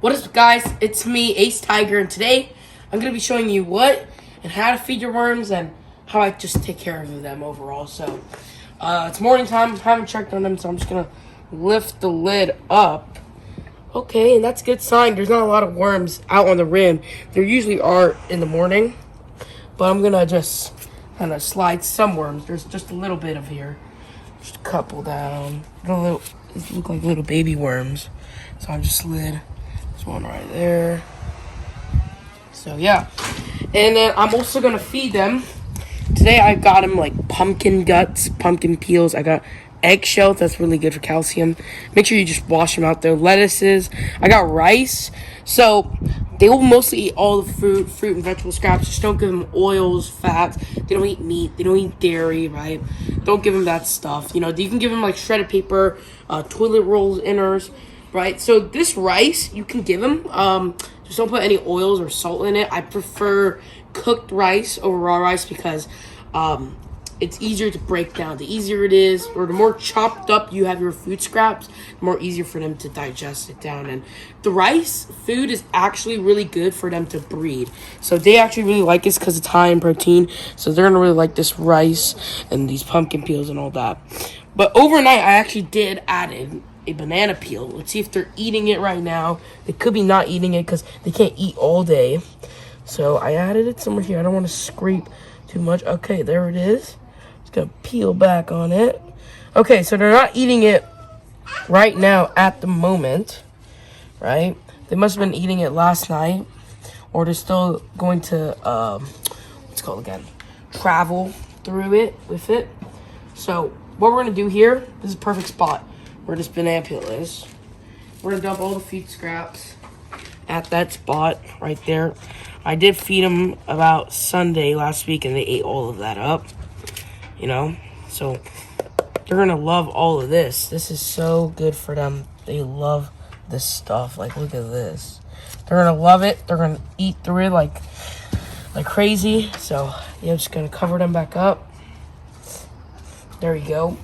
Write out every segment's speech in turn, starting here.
What is up, guys? It's me, Ace Tiger, and today I'm going to be showing you what and how to feed your worms and how I just take care of them overall. So, it's morning time. I haven't checked on them, so I'm just going to lift the lid up. Okay, and that's a good sign. There's not a lot of worms out on the rim. There usually are in the morning, but I'm going to just kind of slide some worms. There's just a little bit of here. Just a couple down. These look like little baby worms. So I just slid. There's one right there. So yeah, and then I'm also gonna feed them. Today I got them like pumpkin guts, pumpkin peels. I got eggshells. That's really good for calcium. Make sure you just wash them out. There, lettuces. I got rice. So they will mostly eat all the fruit and vegetable scraps. Just don't give them oils, fats. They don't eat meat. They don't eat dairy, right? Don't give them that stuff. You can give them like shredded paper, toilet rolls, inners. Right, so this rice you can give them. Just don't put any oils or salt in it. I prefer cooked rice over raw rice because it's easier to break down. The easier it is, or the more chopped up you have your food scraps, the more easier for them to digest it down. And the rice food is actually really good for them to breed. So they actually really like this because it's high in protein. So they're gonna really like this rice and these pumpkin peels and all that. But overnight, I actually did add in a banana peel. Let's see if they're eating it right now. They could be not eating it because they can't eat all day. So I added it somewhere here. I don't want to scrape too much. Okay, there it is. Just gonna peel back on it. Okay, so they're not eating it right now at the moment, right? They must have been eating it last night, or they're still going to what's it called again? Travel through it with it. So what we're gonna do here, this is a perfect spot where this banana peel is. We're gonna dump all the feed scraps at that spot right there. I did feed them about Sunday last week and they ate all of that up, so they're gonna love all of this. This is so good for them. They love this stuff. Like, look at this. They're gonna love it. They're gonna eat through it like crazy. So yeah, I'm just gonna cover them back up. There you go.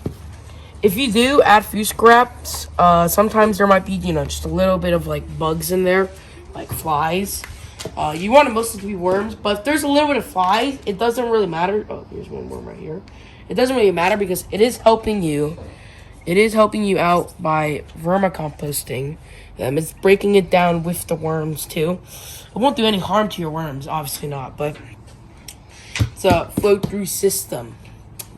If you do add food scraps, sometimes there might be, just a little bit of like bugs in there, like flies. You want it mostly to be worms, but if there's a little bit of flies, it doesn't really matter. Oh, here's one worm right here. It doesn't really matter because it is helping you. It is helping you out by vermicomposting them. It's breaking it down with the worms too. It won't do any harm to your worms, obviously not, but it's a flow-through system.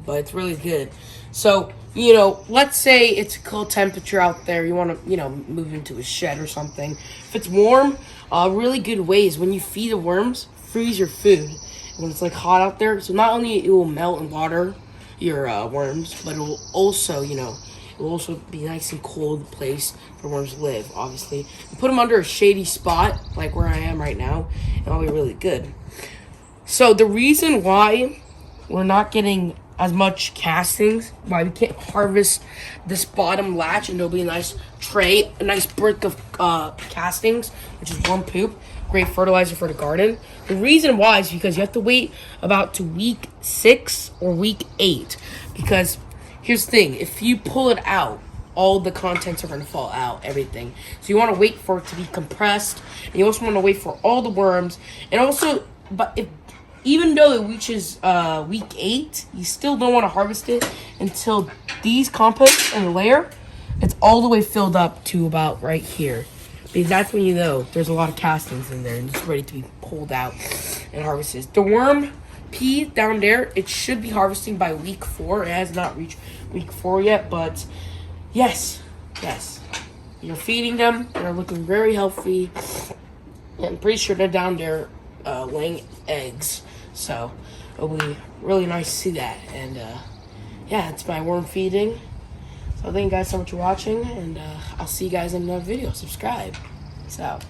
But it's really good. So, let's say it's a cold temperature out there. You want to, move into a shed or something. If it's warm, really good way is when you feed the worms, freeze your food. When it's like hot out there, so not only it will melt in water your worms, but it will also, it will also be nice and cold place for worms to live, obviously. You put them under a shady spot, like where I am right now, and it'll be really good. So the reason why we're not getting as much castings, why we can't harvest this bottom latch and there'll be a nice tray, a nice brick of castings, which is worm poop, great fertilizer for the garden. The reason why is because you have to wait about to week 6 or week 8, because here's the thing, if you pull it out, all the contents are going to fall out, everything. So you want to wait for it to be compressed, and you also want to wait for all the worms, and also, even though it reaches week 8, you still don't want to harvest it until these compost and the layer, it's all the way filled up to about right here. Because that's when you know there's a lot of castings in there and it's ready to be pulled out and harvested. The worm pea down there, it should be harvesting by week 4. It has not reached week 4 yet, but yes. You're feeding them. They're looking very healthy. And I'm pretty sure they're down there laying eggs. So it'll be really nice to see that. And yeah, it's my worm feeding. So thank you guys so much for watching, and I'll see you guys in another video. Subscribe. Peace out.